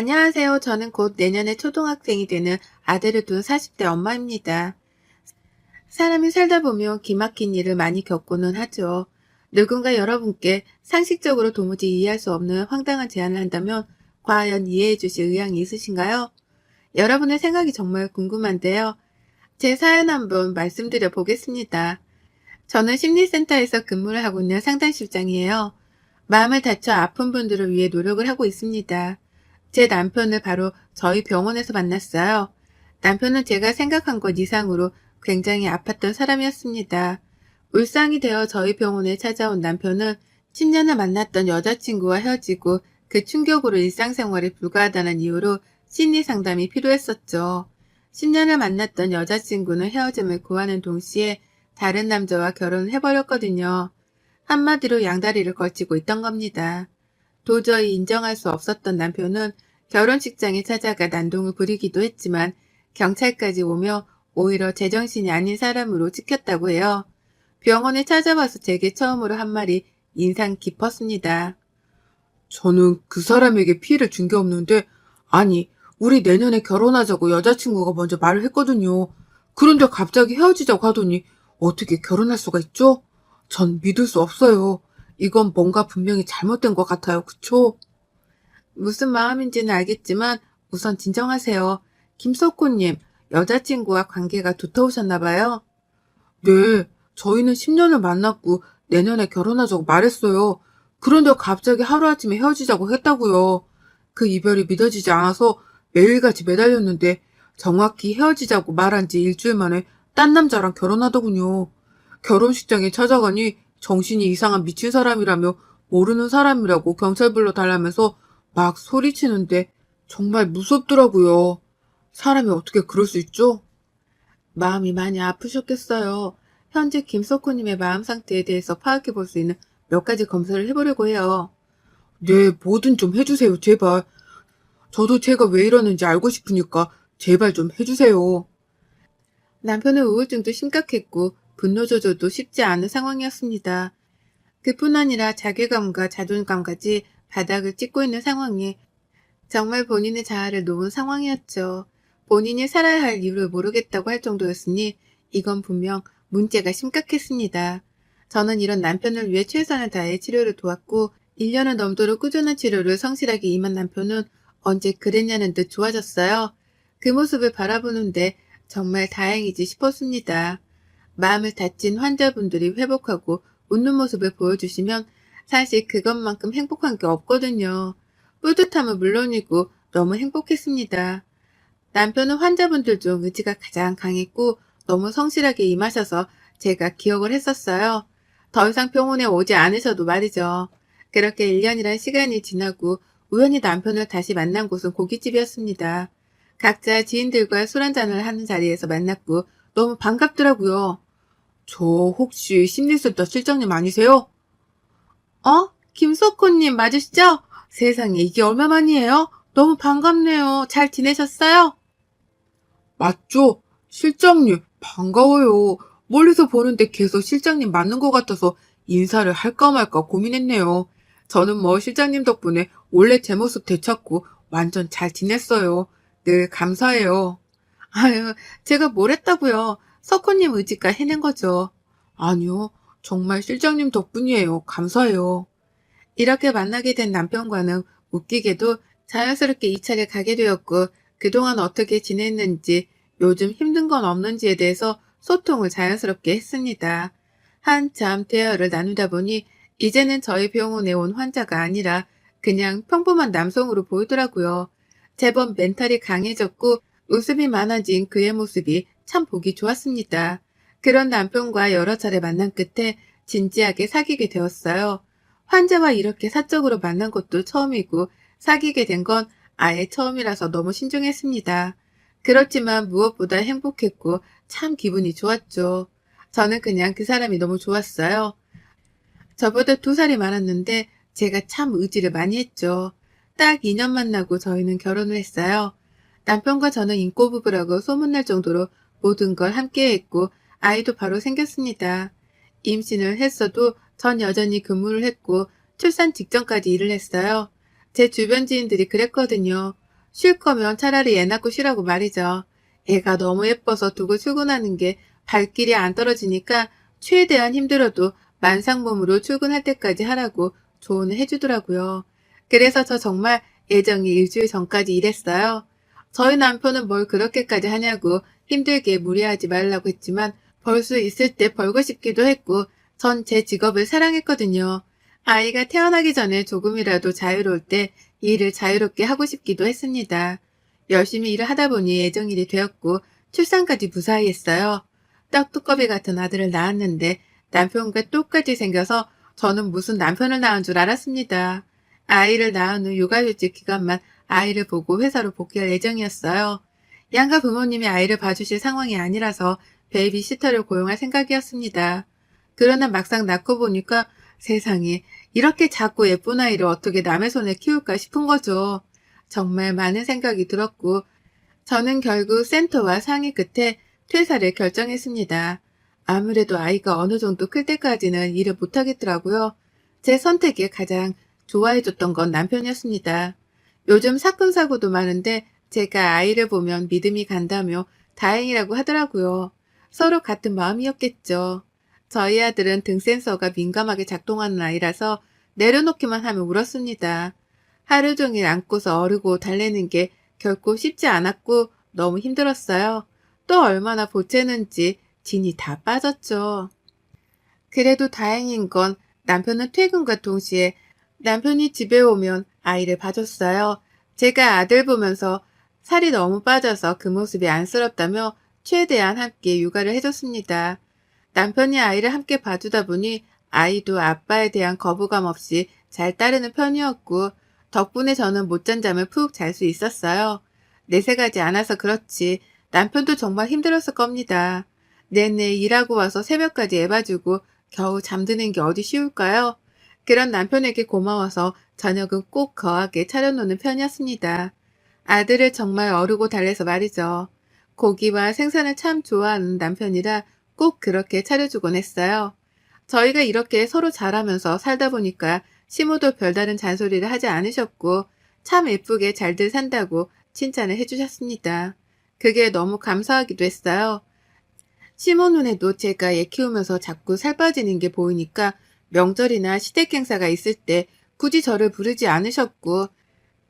안녕하세요. 저는 곧 내년에 초등학생이 되는 아들을 둔 40대 엄마입니다. 사람이 살다 보면 기막힌 일을 많이 겪고는 하죠. 누군가 여러분께 상식적으로 도무지 이해할 수 없는 황당한 제안을 한다면 과연 이해해 주실 의향이 있으신가요? 여러분의 생각이 정말 궁금한데요. 제 사연 한번 말씀드려 보겠습니다. 저는 심리센터에서 근무를 하고 있는 상담실장이에요. 마음을 다쳐 아픈 분들을 위해 노력을 하고 있습니다. 제 남편을 바로 저희 병원에서 만났어요. 남편은 제가 생각한 것 이상으로 굉장히 아팠던 사람이었습니다. 울상이 되어 저희 병원에 찾아온 남편은 10년을 만났던 여자친구와 헤어지고 그 충격으로 일상생활이 불가하다는 이유로 심리 상담이 필요했었죠. 10년을 만났던 여자친구는 헤어짐을 구하는 동시에 다른 남자와 결혼을 해버렸거든요. 한마디로 양다리를 걸치고 있던 겁니다. 도저히 인정할 수 없었던 남편은 결혼식장에 찾아가 난동을 부리기도 했지만 경찰까지 오며 오히려 제정신이 아닌 사람으로 찍혔다고 해요. 병원에 찾아와서 제게 처음으로 한 말이 인상 깊었습니다. 저는 그 사람에게 피해를 준 게 없는데, 아니, 우리 내년에 결혼하자고 여자친구가 먼저 말을 했거든요. 그런데 갑자기 헤어지자고 하더니 어떻게 결혼할 수가 있죠? 전 믿을 수 없어요. 이건 뭔가 분명히 잘못된 것 같아요. 그쵸? 무슨 마음인지는 알겠지만 우선 진정하세요. 김석호님, 여자친구와 관계가 두터우셨나 봐요. 네, 저희는 10년을 만났고 내년에 결혼하자고 말했어요. 그런데 갑자기 하루아침에 헤어지자고 했다고요. 그 이별이 믿어지지 않아서 매일같이 매달렸는데 정확히 헤어지자고 말한 지 일주일 만에 딴 남자랑 결혼하더군요. 결혼식장에 찾아가니 정신이 이상한 미친 사람이라며 모르는 사람이라고 경찰 불러달라면서 막 소리치는데 정말 무섭더라고요. 사람이 어떻게 그럴 수 있죠? 마음이 많이 아프셨겠어요. 현재 김석호님의 마음 상태에 대해서 파악해 볼 수 있는 몇 가지 검사를 해보려고 해요. 네, 뭐든 좀 해주세요, 제발. 저도 제가 왜 이러는지 알고 싶으니까 제발 좀 해주세요. 남편의 우울증도 심각했고 분노 조절도 쉽지 않은 상황이었습니다. 그뿐 아니라 자괴감과 자존감까지 바닥을 찍고 있는 상황에 정말 본인의 자아를 놓은 상황이었죠. 본인이 살아야 할 이유를 모르겠다고 할 정도였으니 이건 분명 문제가 심각했습니다. 저는 이런 남편을 위해 최선을 다해 치료를 도왔고 1년을 넘도록 꾸준한 치료를 성실하게 임한 남편은 언제 그랬냐는 듯 좋아졌어요. 그 모습을 바라보는데 정말 다행이지 싶었습니다. 마음을 다친 환자분들이 회복하고 웃는 모습을 보여주시면 사실 그것만큼 행복한 게 없거든요. 뿌듯함은 물론이고 너무 행복했습니다. 남편은 환자분들 중 의지가 가장 강했고 너무 성실하게 임하셔서 제가 기억을 했었어요. 더 이상 병원에 오지 않으셔도 말이죠. 그렇게 1년이란 시간이 지나고 우연히 남편을 다시 만난 곳은 고깃집이었습니다. 각자 지인들과 술 한잔을 하는 자리에서 만났고 너무 반갑더라고요. 저 혹시 심리센터 실장님 아니세요? 김석호님 맞으시죠? 세상에 이게 얼마만이에요? 너무 반갑네요. 잘 지내셨어요? 맞죠? 실장님, 반가워요. 멀리서 보는데 계속 실장님 맞는 것 같아서 인사를 할까 말까 고민했네요. 저는 뭐 실장님 덕분에 원래 제 모습 되찾고 완전 잘 지냈어요. 늘 감사해요. 아유, 제가 뭘 했다고요. 석호님 의지가 해낸 거죠. 아니요, 정말 실장님 덕분이에요. 감사해요. 이렇게 만나게 된 남편과는 웃기게도 자연스럽게 2차를 가게 되었고 그동안 어떻게 지냈는지 요즘 힘든 건 없는지에 대해서 소통을 자연스럽게 했습니다. 한참 대화를 나누다 보니 이제는 저희 병원에 온 환자가 아니라 그냥 평범한 남성으로 보이더라고요. 제법 멘탈이 강해졌고 웃음이 많아진 그의 모습이 참 보기 좋았습니다. 그런 남편과 여러 차례 만난 끝에 진지하게 사귀게 되었어요. 환자와 이렇게 사적으로 만난 것도 처음이고 사귀게 된 건 아예 처음이라서 너무 신중했습니다. 그렇지만 무엇보다 행복했고 참 기분이 좋았죠. 저는 그냥 그 사람이 너무 좋았어요. 저보다 2살이 많았는데 제가 참 의지를 많이 했죠. 딱 2년 만나고 저희는 결혼을 했어요. 남편과 저는 인꼬부부라고 소문날 정도로 모든 걸 함께 했고 아이도 바로 생겼습니다. 임신을 했어도 전 여전히 근무를 했고 출산 직전까지 일을 했어요. 제 주변 지인들이 그랬거든요. 쉴 거면 차라리 애 낳고 쉬라고 말이죠. 애가 너무 예뻐서 두고 출근하는 게 발길이 안 떨어지니까 최대한 힘들어도 만상몸으로 출근할 때까지 하라고 조언을 해주더라고요. 그래서 저 정말 예정이 일주일 전까지 일했어요. 저희 남편은 뭘 그렇게까지 하냐고 힘들게 무리하지 말라고 했지만 벌 수 있을 때 벌고 싶기도 했고 전 제 직업을 사랑했거든요. 아이가 태어나기 전에 조금이라도 자유로울 때 일을 자유롭게 하고 싶기도 했습니다. 열심히 일을 하다 보니 예정일이 되었고 출산까지 무사히 했어요. 떡두꺼비 같은 아들을 낳았는데 남편과 똑같이 생겨서 저는 무슨 남편을 낳은 줄 알았습니다. 아이를 낳은 후 육아휴직 기간만 아이를 보고 회사로 복귀할 예정이었어요. 양가 부모님이 아이를 봐주실 상황이 아니라서 베이비시터를 고용할 생각이었습니다. 그러나 막상 낳고 보니까 세상에 이렇게 작고 예쁜 아이를 어떻게 남의 손에 키울까 싶은 거죠. 정말 많은 생각이 들었고 저는 결국 센터와 상의 끝에 퇴사를 결정했습니다. 아무래도 아이가 어느 정도 클 때까지는 일을 못하겠더라고요. 제 선택에 가장 좋아해줬던 건 남편이었습니다. 요즘 사건 사고도 많은데 제가 아이를 보면 믿음이 간다며 다행이라고 하더라고요. 서로 같은 마음이었겠죠. 저희 아들은 등 센서가 민감하게 작동하는 아이라서 내려놓기만 하면 울었습니다. 하루 종일 안고서 어르고 달래는 게 결코 쉽지 않았고 너무 힘들었어요. 또 얼마나 보채는지 진이 다 빠졌죠. 그래도 다행인 건 남편은 퇴근과 동시에 남편이 집에 오면 아이를 봐줬어요. 제가 아들 보면서 살이 너무 빠져서 그 모습이 안쓰럽다며 최대한 함께 육아를 해줬습니다. 남편이 아이를 함께 봐주다 보니 아이도 아빠에 대한 거부감 없이 잘 따르는 편이었고 덕분에 저는 못 잔 잠을 푹 잘 수 있었어요. 내색하지 않아서 그렇지 남편도 정말 힘들었을 겁니다. 내내 일하고 와서 새벽까지 애 봐주고 겨우 잠드는 게 어디 쉬울까요? 그런 남편에게 고마워서 저녁은 꼭 거하게 차려놓는 편이었습니다. 아들을 정말 어르고 달래서 말이죠. 고기와 생선을 참 좋아하는 남편이라 꼭 그렇게 차려주곤 했어요. 저희가 이렇게 서로 잘하면서 살다 보니까 시모도 별다른 잔소리를 하지 않으셨고 참 예쁘게 잘들 산다고 칭찬을 해주셨습니다. 그게 너무 감사하기도 했어요. 시모 눈에도 제가 애 키우면서 자꾸 살 빠지는 게 보이니까 명절이나 시댁 행사가 있을 때 굳이 저를 부르지 않으셨고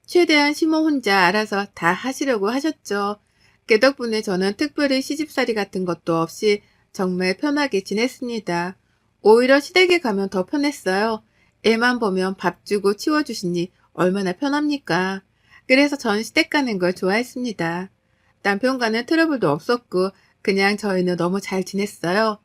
최대한 시모 혼자 알아서 다 하시려고 하셨죠. 그 덕분에 저는 특별히 시집살이 같은 것도 없이 정말 편하게 지냈습니다. 오히려 시댁에 가면 더 편했어요. 애만 보면 밥 주고 치워주시니 얼마나 편합니까? 그래서 전 시댁 가는 걸 좋아했습니다. 남편과는 트러블도 없었고 그냥 저희는 너무 잘 지냈어요.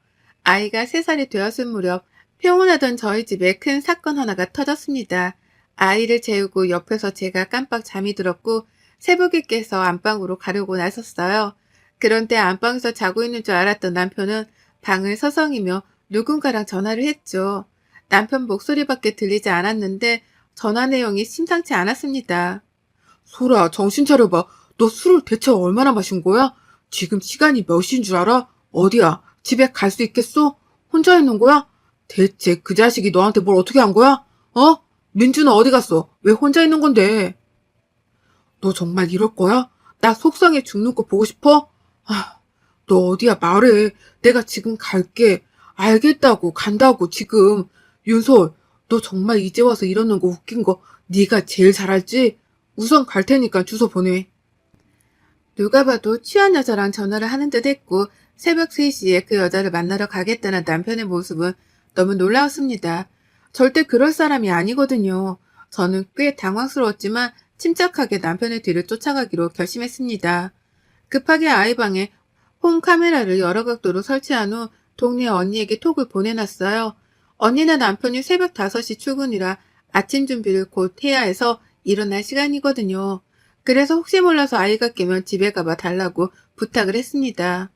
아이가 3살이 되었을 무렵 평온하던 저희 집에 큰 사건 하나가 터졌습니다. 아이를 재우고 옆에서 제가 깜빡 잠이 들었고 새벽에 깨서 안방으로 가려고 나섰어요. 그런데 안방에서 자고 있는 줄 알았던 남편은 방을 서성이며 누군가랑 전화를 했죠. 남편 목소리밖에 들리지 않았는데 전화 내용이 심상치 않았습니다. 소라, 정신 차려봐. 너 술을 대체 얼마나 마신 거야? 지금 시간이 몇 시인 줄 알아? 어디야? 집에 갈 수 있겠어? 혼자 있는 거야? 대체 그 자식이 너한테 뭘 어떻게 한 거야? 어? 민주는 어디 갔어? 왜 혼자 있는 건데? 너 정말 이럴 거야? 나 속상해 죽는 거 보고 싶어? 아, 너 어디야? 말해. 내가 지금 갈게. 알겠다고, 간다고, 지금. 윤솔, 너 정말 이제 와서 이러는 거 웃긴 거 네가 제일 잘 알지? 우선 갈 테니까 주소 보내. 누가 봐도 취한 여자랑 전화를 하는 듯 했고 새벽 3시에 그 여자를 만나러 가겠다는 남편의 모습은 너무 놀라웠습니다. 절대 그럴 사람이 아니거든요. 저는 꽤 당황스러웠지만 침착하게 남편의 뒤를 쫓아가기로 결심했습니다. 급하게 아이방에 홈 카메라를 여러 각도로 설치한 후 동네 언니에게 톡을 보내놨어요. 언니는 남편이 새벽 5시 출근이라 아침 준비를 곧 해야 해서 일어날 시간이거든요. 그래서 혹시 몰라서 아이가 깨면 집에 가봐 달라고 부탁을 했습니다.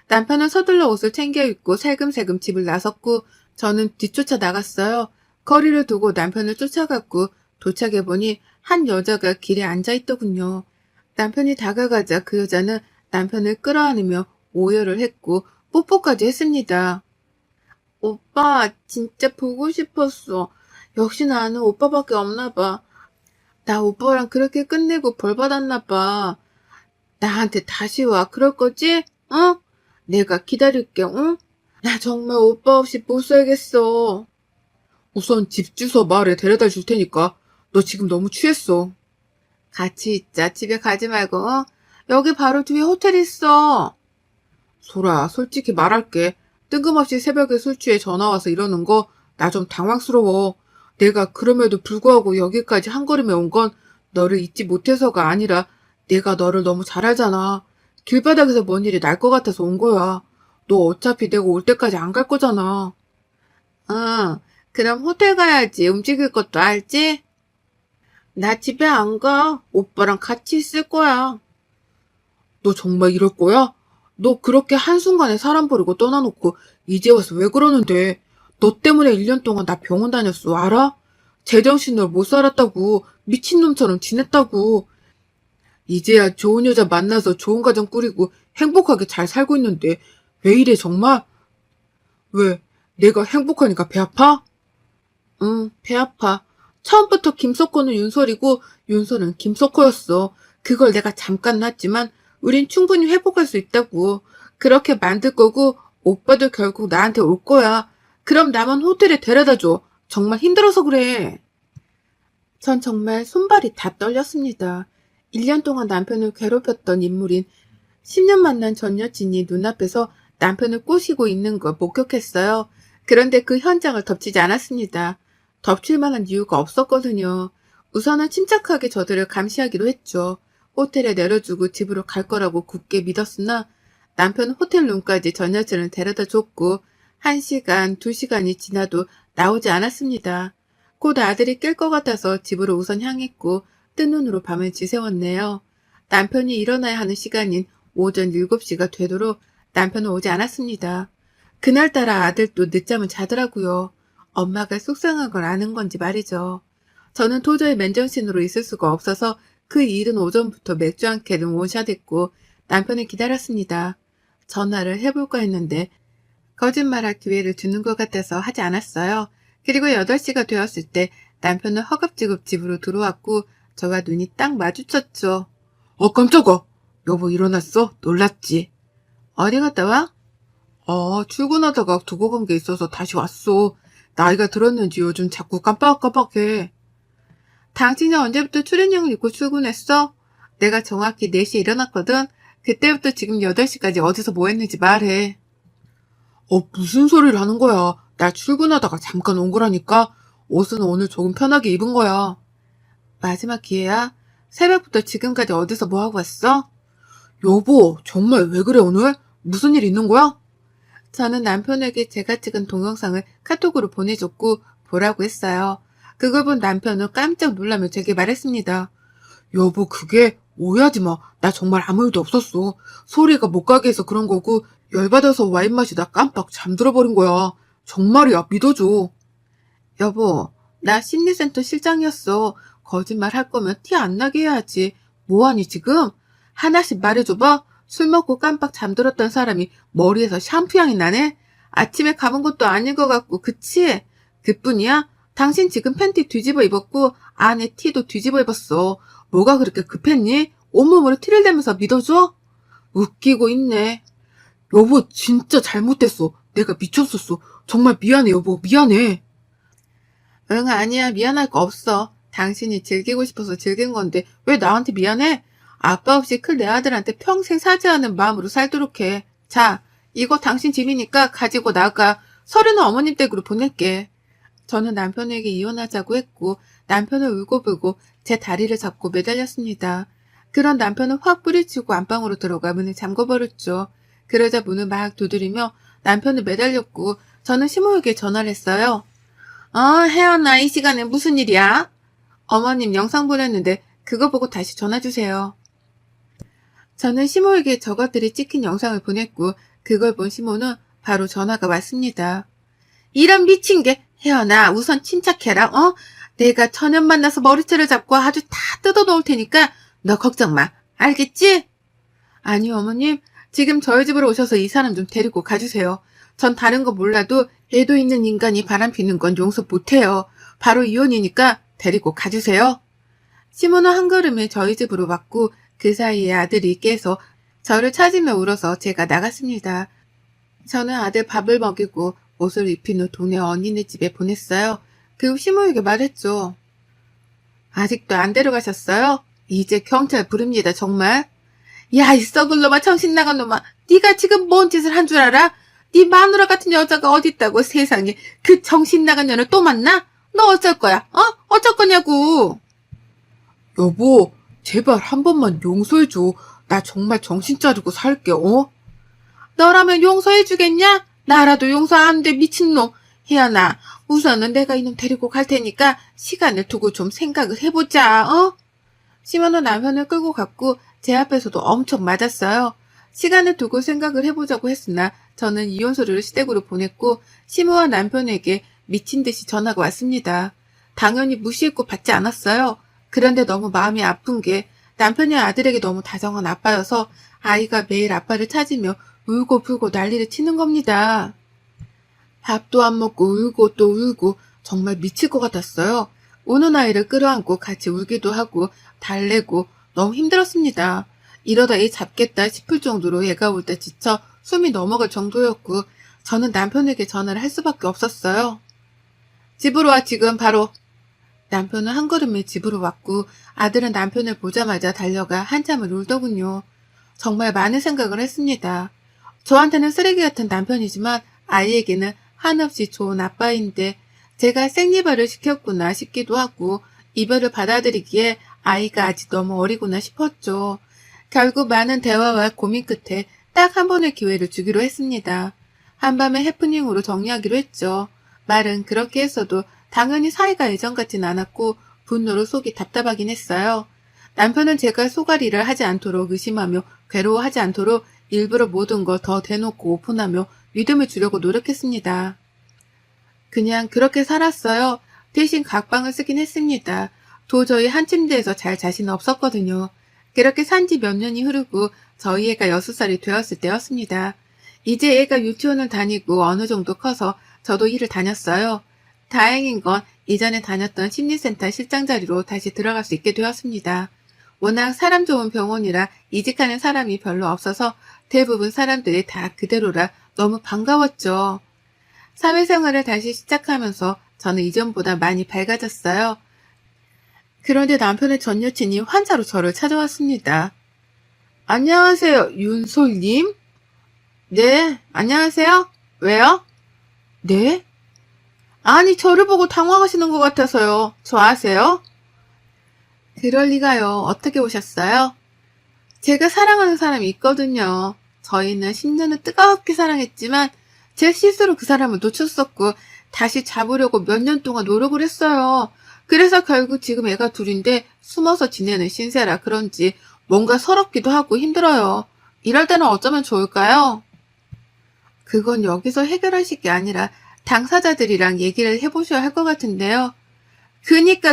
남편은 서둘러 옷을 챙겨 입고 살금살금 집을 나섰고 저는 뒤쫓아 나갔어요. 거리를 두고 남편을 쫓아갔고 도착해보니 한 여자가 길에 앉아있더군요. 남편이 다가가자 그 여자는 남편을 끌어안으며 오열을 했고 뽀뽀까지 했습니다. 오빠 진짜 보고 싶었어. 역시 나는 오빠밖에 없나 봐. 나 오빠랑 그렇게 끝내고 벌 받았나 봐. 나한테 다시 와. 그럴 거지? 어? 내가 기다릴게, 응? 나 정말 오빠 없이 못 살겠어. 우선 집 주소 말해 데려다 줄 테니까. 너 지금 너무 취했어. 같이 있자. 집에 가지 말고, 어? 여기 바로 뒤에 호텔 있어. 소라, 솔직히 말할게. 뜬금없이 새벽에 술 취해 전화 와서 이러는 거 나 좀 당황스러워. 내가 그럼에도 불구하고 여기까지 한 걸음에 온 건 너를 잊지 못해서가 아니라 내가 너를 너무 잘 알잖아. 길바닥에서 뭔 일이 날 것 같아서 온 거야. 너 어차피 내가 올 때까지 안 갈 거잖아. 응. 그럼 호텔 가야지. 움직일 것도 알지? 나 집에 안 가. 오빠랑 같이 있을 거야. 너 정말 이럴 거야? 너 그렇게 한순간에 사람 버리고 떠나놓고 이제 와서 왜 그러는데? 너 때문에 1년 동안 나 병원 다녔어, 알아? 제정신으로 못 살았다고, 미친놈처럼 지냈다고. 이제야 좋은 여자 만나서 좋은 가정 꾸리고 행복하게 잘 살고 있는데 왜 이래 정말? 왜? 내가 행복하니까 배 아파? 응, 배 아파. 처음부터 김석호는 윤설이고 윤설은 김석호였어. 그걸 내가 잠깐 놨지만 우린 충분히 회복할 수 있다고. 그렇게 만들 거고 오빠도 결국 나한테 올 거야. 그럼 나만 호텔에 데려다 줘. 정말 힘들어서 그래. 전 정말 손발이 다 떨렸습니다. 1년 동안 남편을 괴롭혔던 인물인 10년 만난 전 여친이 눈앞에서 남편을 꼬시고 있는 걸 목격했어요. 그런데 그 현장을 덮치지 않았습니다. 덮칠 만한 이유가 없었거든요. 우선은 침착하게 저들을 감시하기로 했죠. 호텔에 내려주고 집으로 갈 거라고 굳게 믿었으나 남편은 호텔 룸까지 전 여친을 데려다 줬고 1시간, 2시간이 지나도 나오지 않았습니다. 곧 아들이 깰 것 같아서 집으로 우선 향했고 뜬 눈으로 밤을 지새웠네요. 남편이 일어나야 하는 시간인 오전 7시가 되도록 남편은 오지 않았습니다. 그날따라 아들도 늦잠을 자더라고요. 엄마가 속상한 걸 아는 건지 말이죠. 저는 도저히 맨정신으로 있을 수가 없어서 그 이른 오전부터 맥주 한 캔을 원샷했고 남편을 기다렸습니다. 전화를 해볼까 했는데 거짓말할 기회를 주는 것 같아서 하지 않았어요. 그리고 8시가 되었을 때 남편은 허겁지겁 집으로 들어왔고 저와 눈이 딱 마주쳤죠. 깜짝아. 여보 일어났어? 놀랐지? 어디 갔다 와? 출근하다가 두고 간 게 있어서 다시 왔어. 나이가 들었는지 요즘 자꾸 깜빡깜빡해. 당신이 언제부터 출연형을 입고 출근했어? 내가 정확히 4시에 일어났거든. 그때부터 지금 8시까지 어디서 뭐 했는지 말해. 무슨 소리를 하는 거야. 나 출근하다가 잠깐 온 거라니까. 옷은 오늘 조금 편하게 입은 거야. 마지막 기회야? 새벽부터 지금까지 어디서 뭐 하고 왔어? 여보, 정말 왜 그래 오늘? 무슨 일 있는 거야? 저는 남편에게 제가 찍은 동영상을 카톡으로 보내줬고 보라고 했어요. 그걸 본 남편은 깜짝 놀라며 제게 말했습니다. 여보, 그게 오해하지 마. 나 정말 아무 일도 없었어. 소리가 못 가게 해서 그런 거고 열받아서 와인 마시다 깜빡 잠들어 버린 거야. 정말이야, 믿어줘. 여보, 나 심리센터 실장이었어. 거짓말 할 거면 티 안 나게 해야지. 뭐하니 지금? 하나씩 말해줘봐. 술 먹고 깜빡 잠들었던 사람이 머리에서 샴푸 향이 나네? 아침에 가본 것도 아닌 것 같고, 그치? 그뿐이야? 당신 지금 팬티 뒤집어 입었고 안에 티도 뒤집어 입었어. 뭐가 그렇게 급했니? 온몸으로 티를 대면서 믿어줘? 웃기고 있네. 여보, 진짜 잘못했어. 내가 미쳤었어. 정말 미안해, 여보. 미안해. 응, 아니야. 미안할 거 없어. 당신이 즐기고 싶어서 즐긴 건데 왜 나한테 미안해? 아빠 없이 클 내 아들한테 평생 사지 않은 마음으로 살도록 해. 자, 이거 당신 집이니까 가지고 나가. 서류는 어머님 댁으로 보낼게. 저는 남편에게 이혼하자고 했고 남편을 울고불고 제 다리를 잡고 매달렸습니다. 그런 남편은 확 뿌리치고 안방으로 들어가 문을 잠궈버렸죠. 그러자 문을 막 두드리며 남편을 매달렸고 저는 시모에게 전화를 했어요. 혜연아, 이 시간에 무슨 일이야? 어머님 영상 보냈는데 그거 보고 다시 전화 주세요. 저는 시모에게 저것들이 찍힌 영상을 보냈고 그걸 본 시모는 바로 전화가 왔습니다. 이런 미친 게 혜연아 우선 침착해라. 내가 천연 만나서 머리채를 잡고 아주 다 뜯어놓을 테니까 너 걱정 마. 알겠지? 아니 어머님 지금 저희 집으로 오셔서 이 사람 좀 데리고 가주세요. 전 다른 거 몰라도 애도 있는 인간이 바람피는 건 용서 못해요. 바로 이혼이니까 데리고 가주세요. 시모는 한 걸음에 저희 집으로 왔고 그 사이에 아들이 깨서 저를 찾으며 울어서 제가 나갔습니다. 저는 아들 밥을 먹이고 옷을 입힌 후 동네 언니네 집에 보냈어요. 그리고 시모에게 말했죠. 아직도 안 데려가셨어요? 이제 경찰 부릅니다, 정말. 야, 이 썩을 놈아, 정신 나간 놈아. 네가 지금 뭔 짓을 한 줄 알아? 네 마누라 같은 여자가 어딨다고 세상에. 그 정신 나간 년을 또 만나? 너 어쩔 거야? 어쩔 거냐고. 여보, 제발 한 번만 용서해줘. 나 정말 정신 차리고 살게, 어? 너라면 용서해주겠냐? 나라도 용서 안 돼, 미친놈. 희연아, 우선은 내가 이놈 데리고 갈 테니까 시간을 두고 좀 생각을 해보자, 어? 시모는 남편을 끌고 갔고 제 앞에서도 엄청 맞았어요. 시간을 두고 생각을 해보자고 했으나 저는 이혼 서류를 시댁으로 보냈고 시모와 남편에게 미친 듯이 전화가 왔습니다. 당연히 무시했고 받지 않았어요. 그런데 너무 마음이 아픈 게 남편이 아들에게 너무 다정한 아빠여서 아이가 매일 아빠를 찾으며 울고 불고 난리를 치는 겁니다. 밥도 안 먹고 울고 또 울고 정말 미칠 것 같았어요. 우는 아이를 끌어안고 같이 울기도 하고 달래고 너무 힘들었습니다. 이러다 애 잡겠다 싶을 정도로 얘가 울 때 지쳐 숨이 넘어갈 정도였고 저는 남편에게 전화를 할 수밖에 없었어요. 집으로 와 지금 바로. 남편은 한 걸음에 집으로 왔고 아들은 남편을 보자마자 달려가 한참을 울더군요. 정말 많은 생각을 했습니다. 저한테는 쓰레기 같은 남편이지만 아이에게는 한없이 좋은 아빠인데 제가 생리발을 시켰구나 싶기도 하고 이별을 받아들이기에 아이가 아직 너무 어리구나 싶었죠. 결국 많은 대화와 고민 끝에 딱 한 번의 기회를 주기로 했습니다. 한밤의 해프닝으로 정리하기로 했죠. 말은 그렇게 했어도 당연히 사이가 예전 같진 않았고 분노로 속이 답답하긴 했어요. 남편은 제가 소가리를 하지 않도록 의심하며 괴로워하지 않도록 일부러 모든 걸 더 대놓고 오픈하며 믿음을 주려고 노력했습니다. 그냥 그렇게 살았어요. 대신 각방을 쓰긴 했습니다. 도저히 한 침대에서 잘 자신은 없었거든요. 그렇게 산 지 몇 년이 흐르고 저희 애가 6살이 되었을 때였습니다. 이제 애가 유치원을 다니고 어느 정도 커서 저도 일을 다녔어요. 다행인 건 이전에 다녔던 심리센터 실장 자리로 다시 들어갈 수 있게 되었습니다. 워낙 사람 좋은 병원이라 이직하는 사람이 별로 없어서 대부분 사람들이 다 그대로라 너무 반가웠죠. 사회생활을 다시 시작하면서 저는 이전보다 많이 밝아졌어요. 그런데 남편의 전 여친이 환자로 저를 찾아왔습니다. 안녕하세요, 윤솔님? 네, 안녕하세요. 왜요? 네? 아니, 저를 보고 당황하시는 것 같아서요. 저 아세요? 그럴 리가요. 어떻게 오셨어요? 제가 사랑하는 사람이 있거든요. 저희는 10년을 뜨겁게 사랑했지만 제 실수로 그 사람을 놓쳤었고 다시 잡으려고 몇 년 동안 노력을 했어요. 그래서 결국 지금 애가 둘인데 숨어서 지내는 신세라 그런지 뭔가 서럽기도 하고 힘들어요. 이럴 때는 어쩌면 좋을까요? 그건 여기서 해결하실 게 아니라 당사자들이랑 얘기를 해보셔야 할 것 같은데요.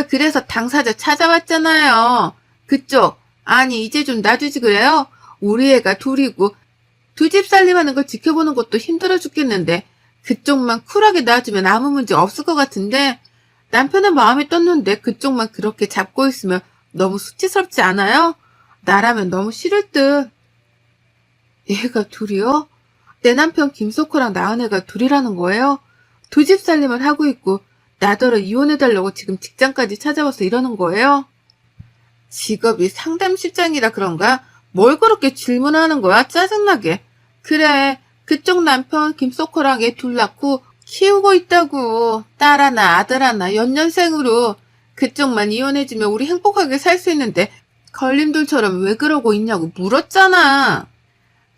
그래서 당사자 찾아왔잖아요. 그쪽, 아니 이제 좀 놔두지 그래요? 우리 애가 둘이고 두 집 살림하는 걸 지켜보는 것도 힘들어 죽겠는데 그쪽만 쿨하게 놔주면 아무 문제 없을 것 같은데 남편은 마음이 떴는데 그쪽만 그렇게 잡고 있으면 너무 수치스럽지 않아요? 나라면 너무 싫을 듯. 얘가 둘이요? 내 남편 김석호랑 낳은 애가 둘이라는 거예요? 두 집 살림을 하고 있고 나더러 이혼해달라고 지금 직장까지 찾아와서 이러는 거예요? 직업이 상담실장이라 그런가? 뭘 그렇게 질문하는 거야? 짜증나게. 그래, 그쪽 남편 김석호랑 애 둘 낳고 키우고 있다고. 딸 하나 아들 하나 연년생으로. 그쪽만 이혼해주면 우리 행복하게 살 수 있는데 걸림돌처럼 왜 그러고 있냐고 물었잖아.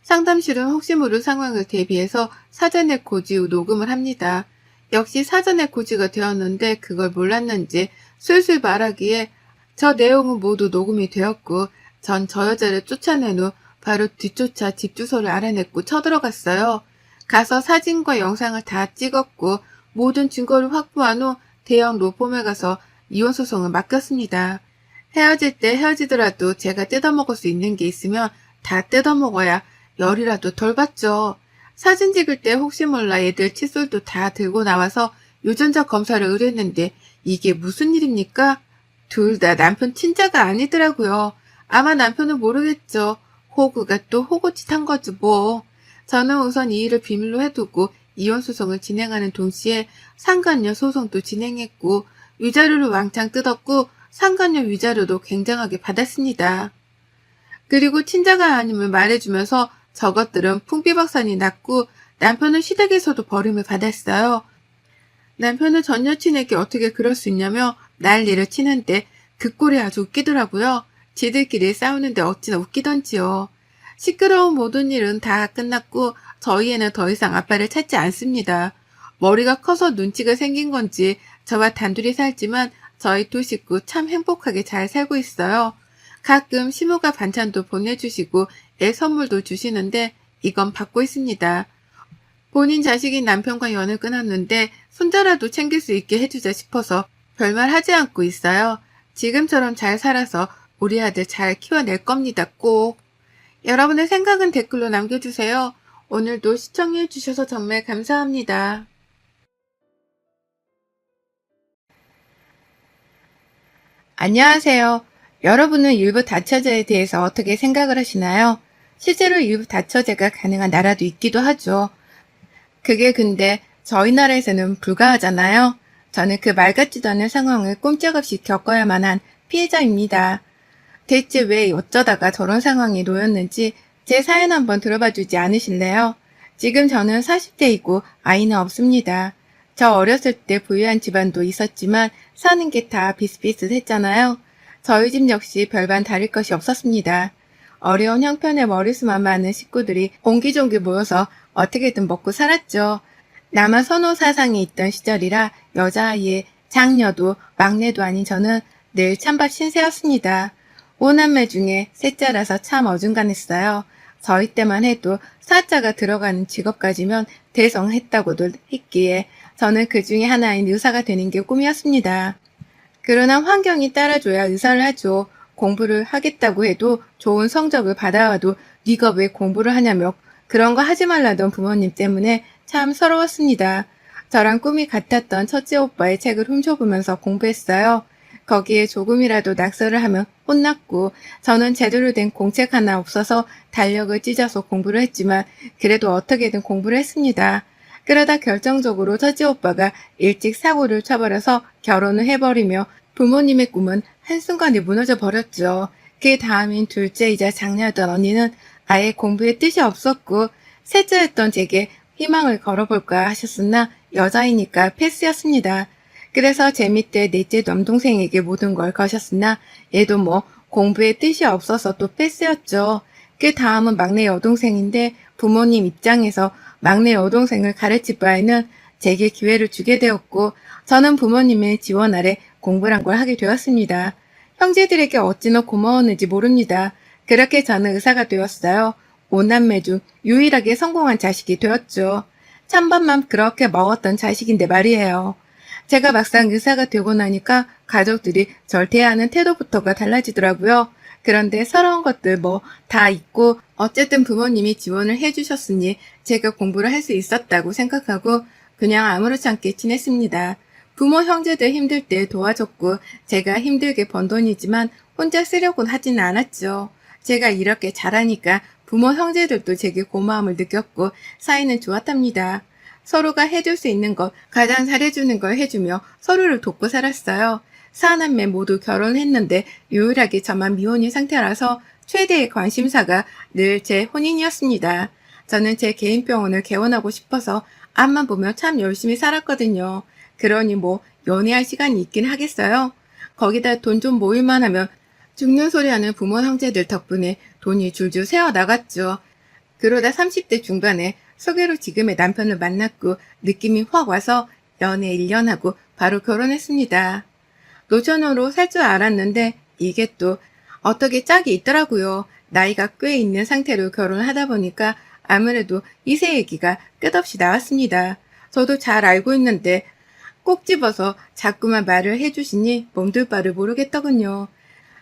상담실은 혹시 모를 상황을 대비해서 사전에 고지 후 녹음을 합니다. 역시 사전에 고지가 되었는데 그걸 몰랐는지 술술 말하기에 저 내용은 모두 녹음이 되었고 전 저 여자를 쫓아낸 후 바로 뒤쫓아 집 주소를 알아냈고 쳐들어갔어요. 가서 사진과 영상을 다 찍었고 모든 증거를 확보한 후 대형 로펌에 가서 이혼소송을 맡겼습니다. 헤어질 때 헤어지더라도 제가 뜯어먹을 수 있는 게 있으면 다 뜯어먹어야 열이라도 덜 받죠. 사진 찍을 때 혹시 몰라 애들 칫솔도 다 들고 나와서 유전자 검사를 의뢰했는데 이게 무슨 일입니까? 둘 다 남편 친자가 아니더라고요. 아마 남편은 모르겠죠. 호구가 또 호구짓 한 거지 뭐. 저는 우선 이 일을 비밀로 해두고 이혼 소송을 진행하는 동시에 상간녀 소송도 진행했고 위자료를 왕창 뜯었고 상간녀 위자료도 굉장하게 받았습니다. 그리고 친자가 아님을 말해주면서 저것들은 풍비박산이 났고 남편은 시댁에서도 버림을 받았어요. 남편은 전 여친에게 어떻게 그럴 수 있냐며 난리를 치는데 그 꼴이 아주 웃기더라고요. 지들끼리 싸우는데 어찌나 웃기던지요. 시끄러운 모든 일은 다 끝났고 저희 애는 더 이상 아빠를 찾지 않습니다. 머리가 커서 눈치가 생긴 건지 저와 단둘이 살지만 저희 두 식구 참 행복하게 잘 살고 있어요. 가끔 시모가 반찬도 보내주시고 애 선물도 주시는데 이건 받고 있습니다. 본인 자식인 남편과 연을 끊었는데 손자라도 챙길 수 있게 해주자 싶어서 별말 하지 않고 있어요. 지금처럼 잘 살아서 우리 아들 잘 키워낼 겁니다. 꼭. 여러분의 생각은 댓글로 남겨주세요. 오늘도 시청해주셔서 정말 감사합니다. 안녕하세요. 여러분은 일부 다처제에 대해서 어떻게 생각을 하시나요? 실제로 일부 다처제가 가능한 나라도 있기도 하죠. 그게 근데 저희 나라에서는 불가하잖아요. 저는 그 말 같지도 않은 상황을 꼼짝없이 겪어야만 한 피해자입니다. 대체 왜 어쩌다가 저런 상황에 놓였는지 제 사연 한번 들어봐 주지 않으실래요? 지금 저는 40대이고 아이는 없습니다. 저 어렸을 때 부유한 집안도 있었지만 사는 게 다 비슷비슷했잖아요. 저희 집 역시 별반 다를 것이 없었습니다. 어려운 형편의 머리수만 많은 식구들이 옹기종기 모여서 어떻게든 먹고 살았죠. 남아 선호 사상이 있던 시절이라 여자아이의 장녀도 막내도 아닌 저는 늘 찬밥 신세였습니다. 5남매 중에 셋째라서 참 어중간했어요. 저희 때만 해도 사자가 들어가는 직업까지면 대성했다고도 했기에 저는 그 중에 하나인 의사가 되는 게 꿈이었습니다. 그러나 환경이 따라줘야 의사를 하죠. 공부를 하겠다고 해도 좋은 성적을 받아와도 네가 왜 공부를 하냐며 그런 거 하지 말라던 부모님 때문에 참 서러웠습니다. 저랑 꿈이 같았던 첫째 오빠의 책을 훔쳐보면서 공부했어요. 거기에 조금이라도 낙서를 하면 혼났고 저는 제대로 된 공책 하나 없어서 달력을 찢어서 공부를 했지만 그래도 어떻게든 공부를 했습니다. 그러다 결정적으로 첫째 오빠가 일찍 사고를 쳐버려서 결혼을 해버리며 부모님의 꿈은 한순간에 무너져 버렸죠. 그 다음인 둘째이자 장녀였던 언니는 아예 공부에 뜻이 없었고 셋째였던 제게 희망을 걸어볼까 하셨으나 여자이니까 패스였습니다. 그래서 제 밑에 넷째 남동생에게 모든 걸 거셨으나 얘도 뭐 공부에 뜻이 없어서 또 패스였죠. 그 다음은 막내 여동생인데 부모님 입장에서 막내 여동생을 가르칠 바에는 제게 기회를 주게 되었고 저는 부모님의 지원 아래 공부란 걸 하게 되었습니다. 형제들에게 어찌나 고마웠는지 모릅니다. 그렇게 저는 의사가 되었어요. 5남매 중 유일하게 성공한 자식이 되었죠. 찬밥만 그렇게 먹었던 자식인데 말이에요. 제가 막상 의사가 되고 나니까 가족들이 절 대하는 태도부터가 달라지더라고요. 그런데 서러운 것들 뭐 다 있고 어쨌든 부모님이 지원을 해주셨으니 제가 공부를 할 수 있었다고 생각하고 그냥 아무렇지 않게 지냈습니다. 부모 형제들 힘들 때 도와줬고 제가 힘들게 번 돈이지만 혼자 쓰려고는 하지는 않았죠. 제가 이렇게 잘하니까 부모 형제들도 제게 고마움을 느꼈고 사이는 좋았답니다. 서로가 해줄 수 있는 것, 가장 잘해주는 걸 해주며 서로를 돕고 살았어요. 4남매 모두 결혼했는데 유일하게 저만 미혼인 상태라서 최대의 관심사가 늘 제 혼인이었습니다. 저는 제 개인 병원을 개원하고 싶어서 앞만 보며 참 열심히 살았거든요. 그러니 뭐 연애할 시간이 있긴 하겠어요. 거기다 돈 좀 모일만 하면 죽는 소리 하는 부모 형제들 덕분에 돈이 줄줄 새어나갔죠. 그러다 30대 중반에 소개로 지금의 남편을 만났고 느낌이 확 와서 연애 1년 하고 바로 결혼했습니다. 노처녀로 살 줄 알았는데 이게 또 어떻게 짝이 있더라고요. 나이가 꽤 있는 상태로 결혼을 하다 보니까 아무래도 이세 얘기가 끝없이 나왔습니다. 저도 잘 알고 있는데 꼭 집어서 자꾸만 말을 해주시니 몸둘 바를 모르겠더군요.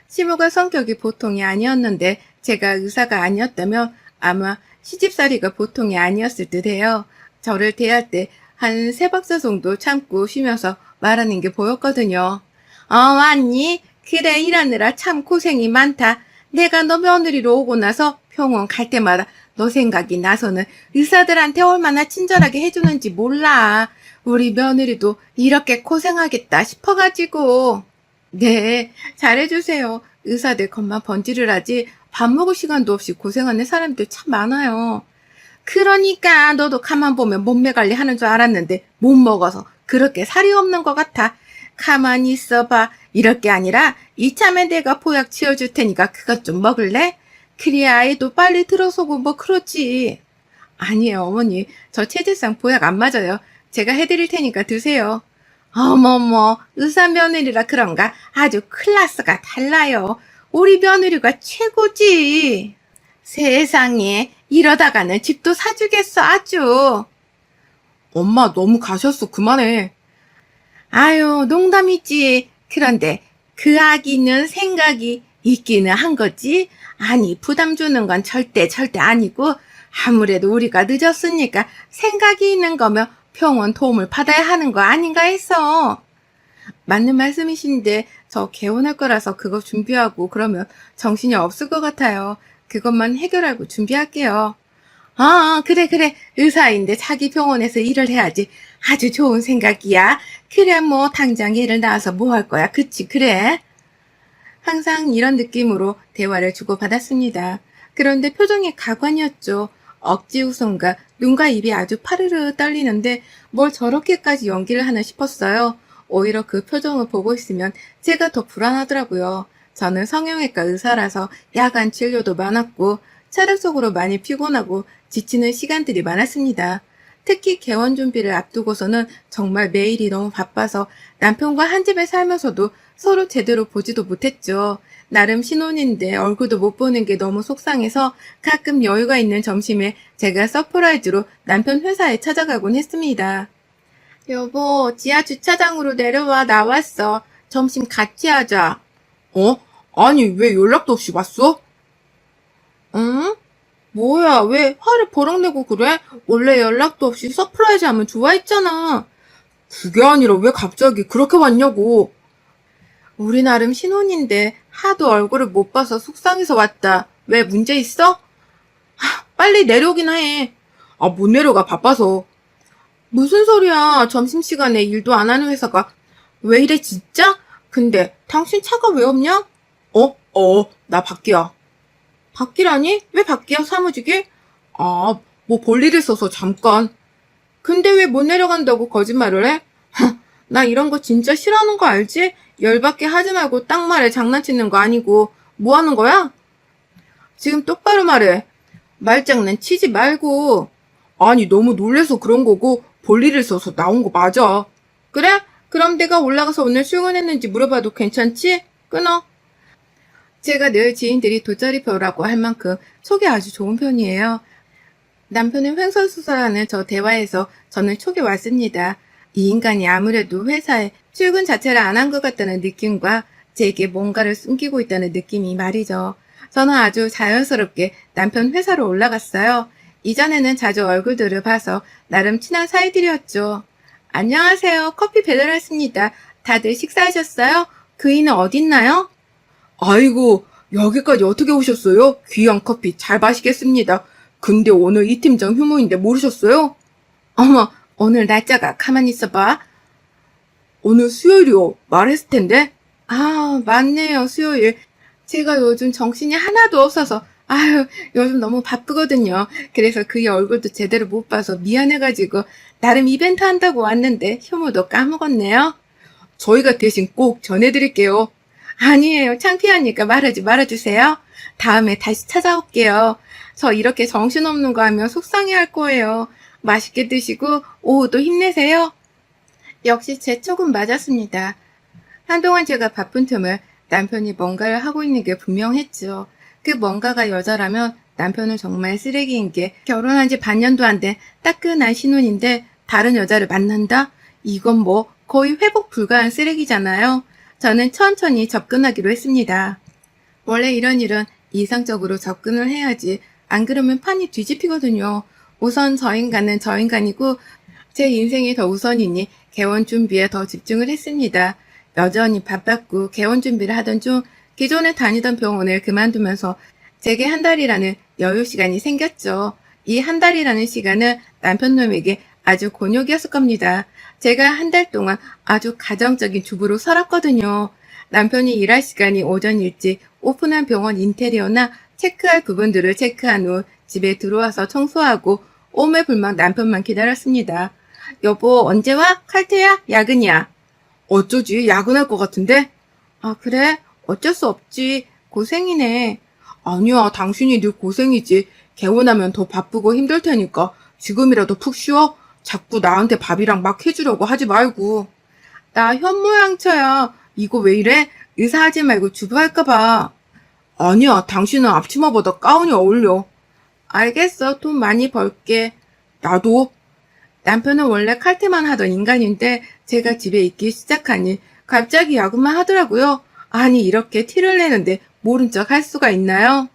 시모가 성격이 보통이 아니었는데 제가 의사가 아니었다면 아마 시집살이가 보통이 아니었을 듯해요. 저를 대할 때 한 3박자 정도 참고 쉬면서 말하는 게 보였거든요. 왔니? 그래, 일하느라 참 고생이 많다. 내가 너 며느리로 오고 나서 병원 갈 때마다 너 생각이 나서는 의사들한테 얼마나 친절하게 해주는지 몰라. 우리 며느리도 이렇게 고생하겠다 싶어가지고. 네, 잘해주세요. 의사들 겉만 번지를 하지 밥 먹을 시간도 없이 고생하는 사람들 참 많아요. 그러니까 너도 가만 보면 몸매 관리하는 줄 알았는데 못 먹어서 그렇게 살이 없는 것 같아. 가만히 있어봐. 이럴 게 아니라 이참에 내가 보약 지어줄 테니까 그것 좀 먹을래? 그래야 아이도 빨리 들어서고 뭐 그렇지. 아니에요, 어머니. 저 체질상 보약 안 맞아요. 제가 해드릴 테니까 드세요. 어머머, 의사 며느리라 그런가? 아주 클래스가 달라요. 우리 며느리가 최고지. 세상에, 이러다가는 집도 사주겠어, 아주. 엄마 너무 가셨어. 그만해. 아유, 농담이지. 그런데 그 아기는 생각이 있기는 한 거지. 아니, 부담 주는 건 절대 아니고 아무래도 우리가 늦었으니까 생각이 있는 거면 병원 도움을 받아야 하는 거 아닌가 해서. 맞는 말씀이신데 저 개원할 거라서 그거 준비하고 그러면 정신이 없을 것 같아요. 그것만 해결하고 준비할게요. 그래. 의사인데 자기 병원에서 일을 해야지. 아주 좋은 생각이야. 그래, 뭐 당장 일을 나와서 뭐 할 거야. 그치, 그래. 항상 이런 느낌으로 대화를 주고받았습니다. 그런데 표정이 가관이었죠. 억지 웃음과 눈과 입이 아주 파르르 떨리는데 뭘 저렇게까지 연기를 하나 싶었어요. 오히려 그 표정을 보고 있으면 제가 더 불안하더라고요. 저는 성형외과 의사라서 야간 진료도 많았고 체력적으로 많이 피곤하고 지치는 시간들이 많았습니다. 특히 개원 준비를 앞두고서는 정말 매일이 너무 바빠서 남편과 한 집에 살면서도 서로 제대로 보지도 못했죠. 나름 신혼인데 얼굴도 못 보는 게 너무 속상해서 가끔 여유가 있는 점심에 제가 서프라이즈로 남편 회사에 찾아가곤 했습니다. 여보, 지하 주차장으로 내려와. 나왔어. 점심 같이 하자. 아니 왜 연락도 없이 왔어? 응? 뭐야, 왜 화를 버럭 내고 그래? 원래 연락도 없이 서프라이즈 하면 좋아했잖아. 그게 아니라 왜 갑자기 그렇게 왔냐고. 우리 나름 신혼인데 하도 얼굴을 못 봐서 속상해서 왔다. 왜 문제 있어? 빨리 내려오기나 해. 못 내려가. 바빠서. 무슨 소리야. 점심시간에 일도 안 하는 회사가. 왜 이래 진짜? 근데 당신 차가 왜 없냐? 나 밖이야. 밖이라니? 왜 밖이야, 사무직이? 뭐 볼일 있어서 잠깐. 근데 왜 못 내려간다고 거짓말을 해? 나 이런 거 진짜 싫어하는 거 알지? 열받게 하지 말고 딱 말해. 장난치는 거 아니고. 뭐 하는 거야? 지금 똑바로 말해. 말장난 치지 말고. 아니 너무 놀래서 그런 거고 볼일 있어서 나온 거 맞아. 그래? 그럼 내가 올라가서 오늘 출근했는지 물어봐도 괜찮지? 끊어. 제가 늘 지인들이 돗자리표라고 할 만큼 촉이 아주 좋은 편이에요. 남편은 횡설수설하는 저 대화에서 저는 촉이 왔습니다. 이 인간이 아무래도 회사에 출근 자체를 안 한 것 같다는 느낌과 제게 뭔가를 숨기고 있다는 느낌이 말이죠. 저는 아주 자연스럽게 남편 회사로 올라갔어요. 이전에는 자주 얼굴들을 봐서 나름 친한 사이들이었죠. 안녕하세요. 커피 배달했습니다. 다들 식사하셨어요? 그이는 어딨나요? 아이고 여기까지 어떻게 오셨어요? 귀한 커피 잘 마시겠습니다. 근데 오늘 이 팀장 휴무인데 모르셨어요? 어머, 오늘 날짜가 가만히 있어봐. 오늘 수요일이요. 말했을 텐데. 맞네요. 수요일. 제가 요즘 정신이 하나도 없어서 요즘 너무 바쁘거든요. 그래서 그의 얼굴도 제대로 못 봐서 미안해가지고 나름 이벤트 한다고 왔는데 휴무도 까먹었네요. 저희가 대신 꼭 전해드릴게요. 아니에요. 창피하니까 말하지 말아주세요. 다음에 다시 찾아올게요. 저 이렇게 정신없는 거 하면 속상해할 거예요. 맛있게 드시고 오후도 힘내세요. 역시 제 촉은 맞았습니다. 한동안 제가 바쁜 틈을 남편이 뭔가를 하고 있는 게 분명했죠. 그 뭔가가 여자라면 남편은 정말 쓰레기인 게 결혼한 지 반년도 안 된 따끈한 신혼인데 다른 여자를 만난다? 이건 뭐 거의 회복 불가한 쓰레기잖아요. 저는 천천히 접근하기로 했습니다. 원래 이런 일은 이상적으로 접근을 해야지 안 그러면 판이 뒤집히거든요. 우선 저 인간은 저 인간이고 제 인생이 더 우선이니 개원 준비에 더 집중을 했습니다. 여전히 바빴고 개원 준비를 하던 중 기존에 다니던 병원을 그만두면서 제게 한 달이라는 여유 시간이 생겼죠. 이 한 달이라는 시간은 남편놈에게 아주 곤욕이었을 겁니다. 제가 한 달 동안 아주 가정적인 주부로 살았거든요. 남편이 일할 시간이 오전 일찍 오픈한 병원 인테리어나 체크할 부분들을 체크한 후 집에 들어와서 청소하고 오매불망 남편만 기다렸습니다. 여보, 언제 와? 칼퇴야? 야근이야? 어쩌지? 야근할 것 같은데? 아, 그래? 어쩔 수 없지. 고생이네. 아니야, 당신이 늘 고생이지. 개원하면 더 바쁘고 힘들 테니까 지금이라도 푹 쉬어. 자꾸 나한테 밥이랑 막 해주려고 하지 말고. 나 현모양처야. 이거 왜 이래? 의사하지 말고 주부할까봐. 아니야, 당신은 앞치마보다 가운이 어울려. 알겠어. 돈 많이 벌게. 나도. 남편은 원래 칼퇴만 하던 인간인데 제가 집에 있기 시작하니 갑자기 야근만 하더라고요. 아니, 이렇게 티를 내는데 모른 척 할 수가 있나요?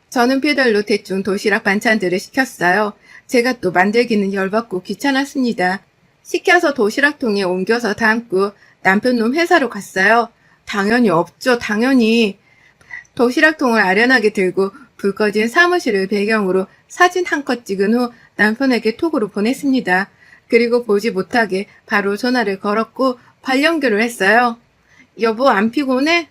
저는 배달로 대충 도시락 반찬들을 시켰어요. 제가 또 만들기는 열받고 귀찮았습니다. 시켜서 도시락통에 옮겨서 담고 남편놈 회사로 갔어요. 당연히 없죠, 당연히. 도시락통을 아련하게 들고 불 꺼진 사무실을 배경으로 사진 한 컷 찍은 후 남편에게 톡으로 보냈습니다. 그리고 보지 못하게 바로 전화를 걸었고 발연결을 했어요. 여보, 안 피곤해?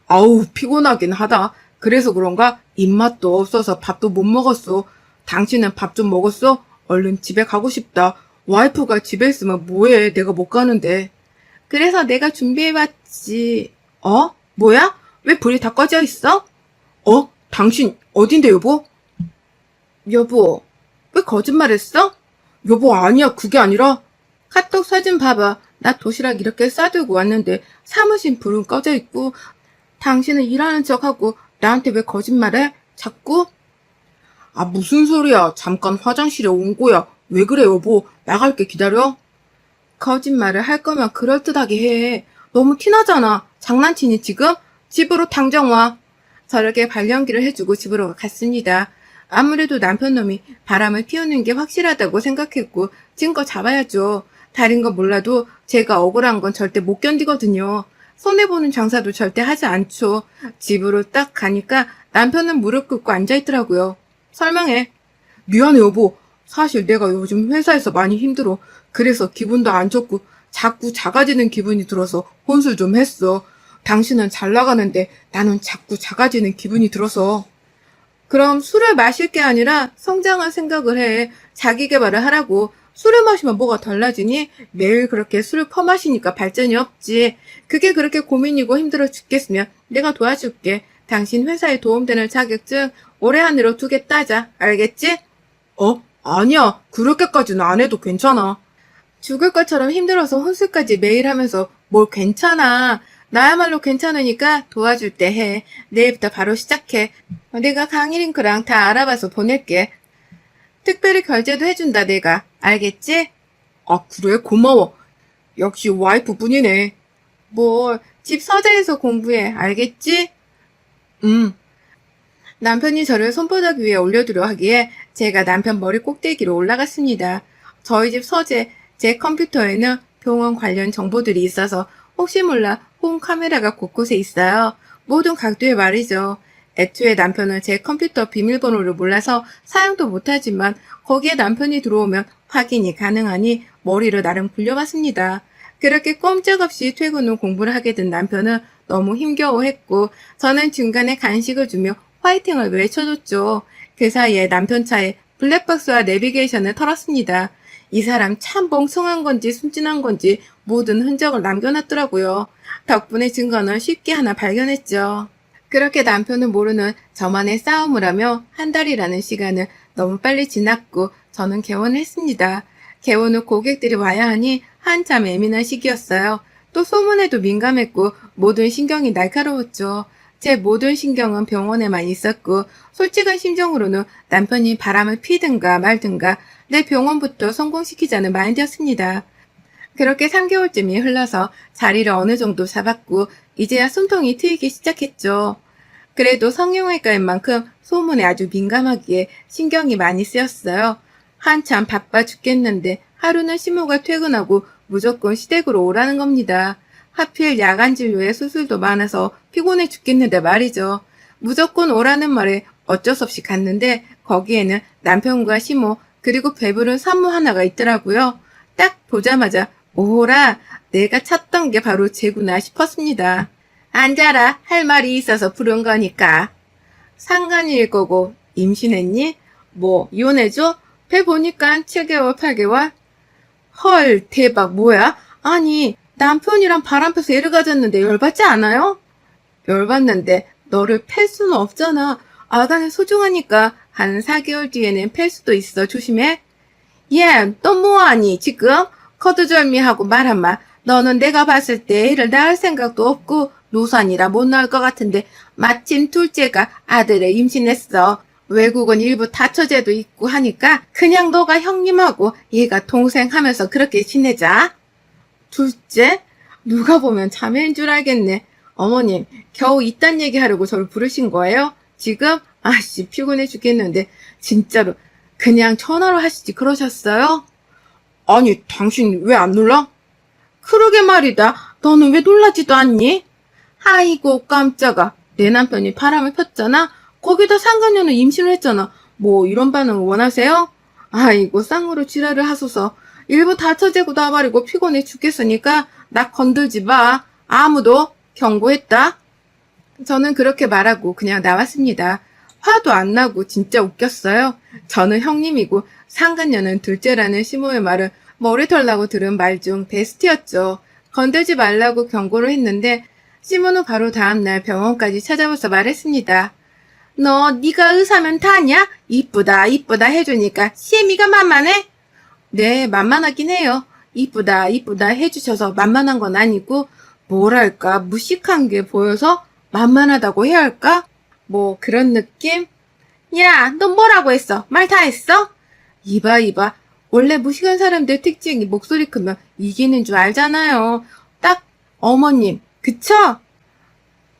아우, 피곤하긴 하다. 그래서 그런가? 입맛도 없어서 밥도 못 먹었어. 당신은 밥 좀 먹었어? 얼른 집에 가고 싶다. 와이프가 집에 있으면 뭐해? 내가 못 가는데. 그래서 내가 준비해봤지. 어? 뭐야? 왜 불이 다 꺼져 있어? 당신 어딘데, 여보? 여보, 왜 거짓말했어? 여보, 아니야. 그게 아니라. 카톡 사진 봐봐. 나 도시락 이렇게 싸들고 왔는데 사무실 불은 꺼져 있고 당신은 일하는 척하고 나한테 왜 거짓말해? 자꾸? 아, 무슨 소리야. 잠깐 화장실에 온 거야. 왜 그래, 여보? 나갈게. 기다려. 거짓말을 할 거면 그럴듯하게 해. 너무 티나잖아. 장난치니 지금? 집으로 당장 와. 저렇게 발연기를 해주고 집으로 갔습니다. 아무래도 남편놈이 바람을 피우는 게 확실하다고 생각했고 증거 잡아야죠. 다른 건 몰라도 제가 억울한 건 절대 못 견디거든요. 손해보는 장사도 절대 하지 않죠. 집으로 딱 가니까 남편은 무릎 꿇고 앉아있더라고요. 설명해. 미안해, 여보. 사실 내가 요즘 회사에서 많이 힘들어. 그래서 기분도 안 좋고 자꾸 작아지는 기분이 들어서 혼술 좀 했어. 당신은 잘 나가는데 나는 자꾸 작아지는 기분이 들어서. 그럼 술을 마실 게 아니라 성장할 생각을 해. 자기 개발을 하라고. 술을 마시면 뭐가 달라지니? 매일 그렇게 술을 퍼마시니까 발전이 없지. 그게 그렇게 고민이고 힘들어 죽겠으면 내가 도와줄게. 당신 회사에 도움되는 자격증 올해 안으로 2개 따자. 알겠지? 아니야. 그렇게까지는 안 해도 괜찮아. 죽을 것처럼 힘들어서 혼술까지 매일 하면서 뭘 괜찮아. 나야말로 괜찮으니까 도와줄 때 해. 내일부터 바로 시작해. 내가 강의 링크랑 다 알아봐서 보낼게. 특별히 결제도 해준다, 내가. 알겠지? 아, 그래? 고마워. 역시 와이프 뿐이네. 뭘, 집 서재에서 공부해. 알겠지? 남편이 저를 손바닥 위에 올려두려 하기에 제가 남편 머리 꼭대기로 올라갔습니다. 저희 집 서재, 제 컴퓨터에는 병원 관련 정보들이 있어서 혹시 몰라 홈 카메라가 곳곳에 있어요. 모든 각도에 말이죠. 애초에 남편은 제 컴퓨터 비밀번호를 몰라서 사용도 못하지만 거기에 남편이 들어오면 확인이 가능하니 머리를 나름 굴려봤습니다. 그렇게 꼼짝없이 퇴근 후 공부를 하게 된 남편은 너무 힘겨워했고 저는 중간에 간식을 주며 화이팅을 외쳐줬죠. 그 사이에 남편 차에 블랙박스와 내비게이션을 털었습니다. 이 사람 참 멍청한 건지 순진한 건지 모든 흔적을 남겨놨더라고요. 덕분에 증거는 쉽게 하나 발견했죠. 그렇게 남편은 모르는 저만의 싸움을 하며 한 달이라는 시간은 너무 빨리 지났고 저는 개원을 했습니다. 개원 후 고객들이 와야 하니 한참 예민한 시기였어요. 또 소문에도 민감했고 모든 신경이 날카로웠죠. 제 모든 신경은 병원에만 있었고 솔직한 심정으로는 남편이 바람을 피든가 말든가 내 병원부터 성공시키자는 마인드였습니다. 그렇게 3개월쯤이 흘러서 자리를 어느 정도 잡았고 이제야 숨통이 트이기 시작했죠. 그래도 성형외과인 만큼 소문에 아주 민감하기에 신경이 많이 쓰였어요. 한참 바빠 죽겠는데 하루는 시모가 퇴근하고 무조건 시댁으로 오라는 겁니다. 하필 야간 진료에 수술도 많아서 피곤해 죽겠는데 말이죠. 무조건 오라는 말에 어쩔 수 없이 갔는데 거기에는 남편과 시모 그리고 배부른 산모 하나가 있더라고요. 딱 보자마자 오라 내가 찾던 게 바로 쟤구나 싶었습니다. 앉아라 할 말이 있어서 부른 거니까. 상간일 거고 임신했니? 뭐 이혼해줘? 배 보니까 7개월 8개월? 헐 대박 뭐야? 아니 남편이랑 바람 펴서 애를 가졌는데 열받지 않아요? 열받는데 너를 팰 수는 없잖아. 아가는 소중하니까 한 4개월 뒤에는 팰 수도 있어. 조심해. 얘, 너 뭐하니 지금? 거두절미하고 말 한마. 너는 내가 봤을 때 애를 낳을 생각도 없고 노산이라 못 낳을 것 같은데 마침 둘째가 아들을 임신했어. 외국은 일부 다처제도 있고 하니까 그냥 너가 형님하고 얘가 동생 하면서 그렇게 지내자. 둘째? 누가 보면 자매인 줄 알겠네. 어머님, 겨우 이딴 얘기하려고 저를 부르신 거예요? 지금? 아씨, 피곤해 죽겠는데 진짜로 그냥 전화로 하시지 그러셨어요? 아니, 당신 왜 안 놀라? 그러게 말이다. 너는 왜 놀라지도 않니? 아이고, 깜짝아. 내 남편이 바람을 폈잖아? 거기다 상간녀는 임신을 했잖아. 뭐 이런 반응을 원하세요? 아이고, 쌍으로 지랄을 하소서. 일부 다처제고 나발이고 피곤해 죽겠으니까 나 건들지 마. 아무도 경고했다. 저는 그렇게 말하고 그냥 나왔습니다. 화도 안 나고 진짜 웃겼어요. 저는 형님이고 상간녀는 둘째라는 시모의 말은 머리털 나고 들은 말 중 베스트였죠. 건들지 말라고 경고를 했는데 시모는 바로 다음날 병원까지 찾아와서 말했습니다. 너 네가 의사면 다냐? 이쁘다 이쁘다 해주니까 시애미가 만만해? 네, 만만하긴 해요. 이쁘다 이쁘다 해주셔서 만만한 건 아니고 뭐랄까 무식한 게 보여서 만만하다고 해야 할까? 뭐 그런 느낌? 야, 너 뭐라고 했어? 말 다 했어? 이봐. 원래 무식한 사람들 특징이 목소리 크면 이기는 줄 알잖아요. 딱 어머님, 그쵸?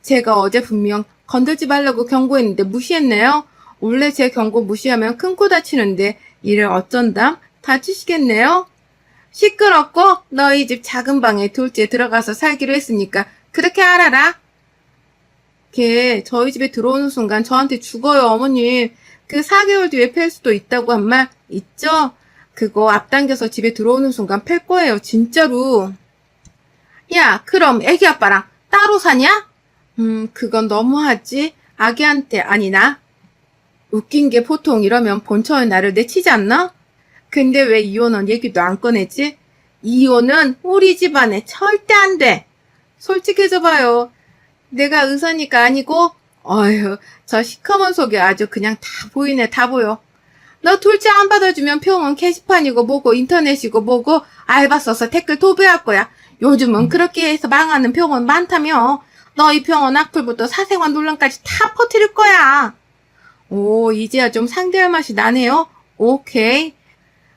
제가 어제 분명 건들지 말라고 경고했는데 무시했네요. 원래 제 경고 무시하면 큰 코 다치는데 이를 어쩐담? 다치시겠네요? 시끄럽고 너희 집 작은 방에 둘째 들어가서 살기로 했으니까 그렇게 알아라. 걔 저희 집에 들어오는 순간 저한테 죽어요, 어머님. 그 4개월 뒤에 팰 수도 있다고 한 말 있죠? 그거 앞당겨서 집에 들어오는 순간 팰 거예요, 진짜로. 야, 그럼 애기 아빠랑 따로 사냐? 그건 너무하지. 아기한테 아니나. 웃긴 게 보통 이러면 본처의 나를 내치지 않나? 근데 왜 이혼은 얘기도 안 꺼내지? 이혼은 우리 집안에 절대 안 돼. 솔직해져봐요. 내가 의사니까 아니고, 어휴, 저 시커먼 속에 아주 그냥 다 보이네, 다 보여. 너 둘째 안 받아주면 병원 게시판이고 뭐고 인터넷이고 뭐고 알바 써서 댓글 도배할 거야. 요즘은 그렇게 해서 망하는 병원 많다며. 너희 병원 악플부터 사생활 논란까지 다 퍼뜨릴 거야. 오, 이제야 좀 상대할 맛이 나네요. 오케이.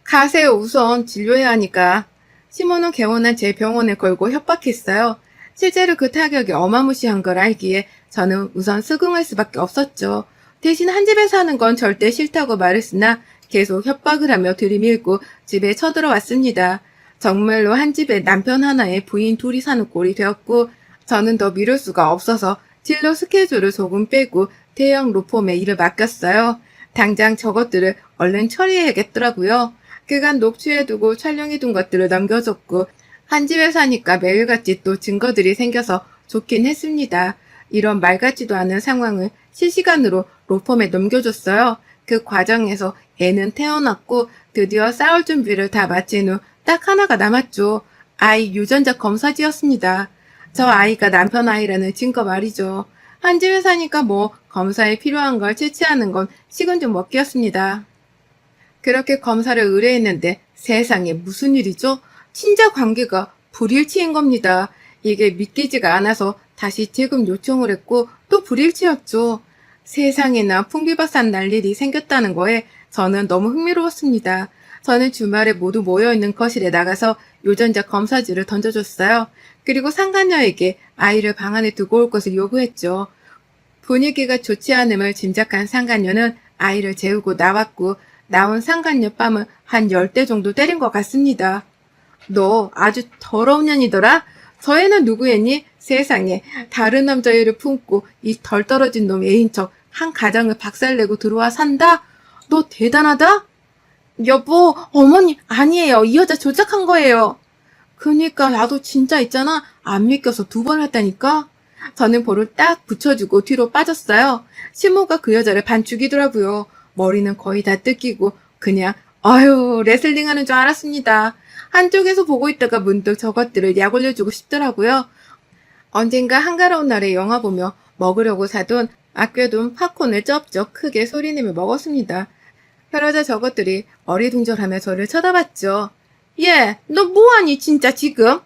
가세요. 우선 진료해야 하니까. 시모는 개원한 제 병원에 걸고 협박했어요. 실제로 그 타격이 어마무시한 걸 알기에 저는 우선 수긍할 수밖에 없었죠. 대신 한 집에 사는 건 절대 싫다고 말했으나 계속 협박을 하며 들이밀고 집에 쳐들어왔습니다. 정말로 한 집에 남편 하나에 부인 둘이 사는 꼴이 되었고 저는 더 미룰 수가 없어서 진료 스케줄을 조금 빼고 대형 로펌에 일을 맡겼어요. 당장 저것들을 얼른 처리해야겠더라고요. 그간 녹취해두고 촬영해둔 것들을 넘겨줬고 한 집에 사니까 매일같이 또 증거들이 생겨서 좋긴 했습니다. 이런 말 같지도 않은 상황을 실시간으로 로펌에 넘겨줬어요. 그 과정에서 애는 태어났고 드디어 싸울 준비를 다 마친 후 딱 하나가 남았죠. 아이 유전자 검사지였습니다. 저 아이가 남편 아이라는 증거 말이죠. 한 집에 사니까 뭐 검사에 필요한 걸 채취하는 건 식은 죽 먹기였습니다. 그렇게 검사를 의뢰했는데 세상에 무슨 일이죠? 친자 관계가 불일치인 겁니다. 이게 믿기지가 않아서 다시 재금 요청을 했고 또 불일치였죠. 세상에나 풍비박산 날 일이 생겼다는 거에 저는 너무 흥미로웠습니다. 저는 주말에 모두 모여있는 거실에 나가서 유전자 검사지를 던져줬어요. 그리고 상간녀에게 아이를 방 안에 두고 올 것을 요구했죠. 분위기가 좋지 않음을 짐작한 상간녀는 아이를 재우고 나왔고 나온 상간녀 뺨을 한 10대 정도 때린 것 같습니다. 너 아주 더러운 년이더라. 저 애는 누구애니? 세상에 다른 남자애를 품고 이 덜 떨어진 놈 애인 척 한 가정을 박살내고 들어와 산다? 너 대단하다? 여보, 어머니, 아니에요. 이 여자 조작한 거예요. 그니까 나도 진짜 있잖아. 안 믿겨서 2번 했다니까. 저는 볼을 딱 붙여주고 뒤로 빠졌어요. 시모가 그 여자를 반죽이더라고요. 머리는 거의 다 뜯기고 그냥 아유 레슬링 하는 줄 알았습니다. 한쪽에서 보고 있다가 문득 저것들을 약 올려주고 싶더라고요. 언젠가 한가로운 날에 영화 보며 먹으려고 사돈 아껴둔 팝콘을 쩝쩝 크게 소리내며 먹었습니다. 그러자 저것들이 어리둥절하며 저를 쳐다봤죠. 얘, 너 뭐하니 진짜 지금?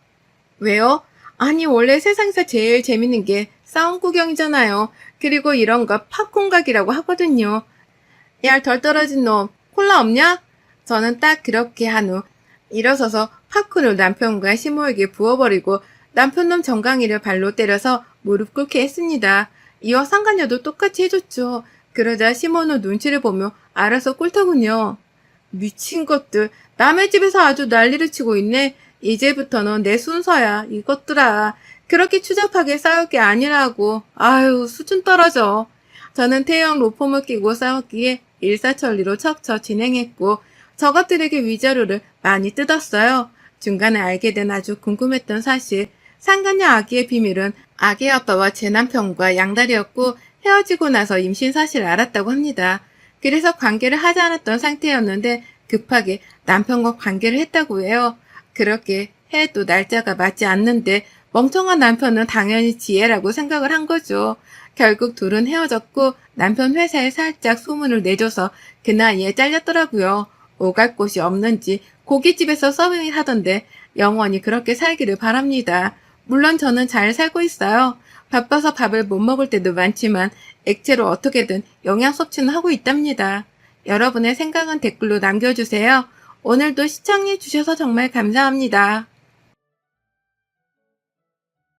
왜요? 아니 원래 세상에서 제일 재밌는 게 싸움 구경이잖아요. 그리고 이런 거 팝콘 각이라고 하거든요. 야, 덜 떨어진 놈, 콜라 없냐? 저는 딱 그렇게 한 후 일어서서 팝콘을 남편과 시모에게 부어버리고 남편놈 정강이를 발로 때려서 무릎 꿇게 했습니다. 이와 상간녀도 똑같이 해줬죠. 그러자 시모는 눈치를 보며 알아서 꿇더군요. 미친 것들, 남의 집에서 아주 난리를 치고 있네. 이제부터는 내 순서야, 이것들아. 그렇게 추잡하게 싸울 게 아니라고. 아유, 수준 떨어져. 저는 태형 로펌을 끼고 싸웠기에 일사천리로 척척 진행했고 저것들에게 위자료를 많이 뜯었어요. 중간에 알게 된 아주 궁금했던 사실. 상간녀 아기의 비밀은 아기 아빠와 제 남편과 양다리였고 헤어지고 나서 임신 사실을 알았다고 합니다. 그래서 관계를 하지 않았던 상태였는데 급하게 남편과 관계를 했다고 해요. 그렇게 해도 날짜가 맞지 않는데 멍청한 남편은 당연히 지혜라고 생각을 한 거죠. 결국 둘은 헤어졌고 남편 회사에 살짝 소문을 내줘서 그 나이에 잘렸더라고요. 오갈 곳이 없는지 고깃집에서 서빙을 하던데 영원히 그렇게 살기를 바랍니다. 물론 저는 잘 살고 있어요. 바빠서 밥을 못 먹을 때도 많지만 액체로 어떻게든 영양 섭취는 하고 있답니다. 여러분의 생각은 댓글로 남겨주세요. 오늘도 시청해주셔서 정말 감사합니다.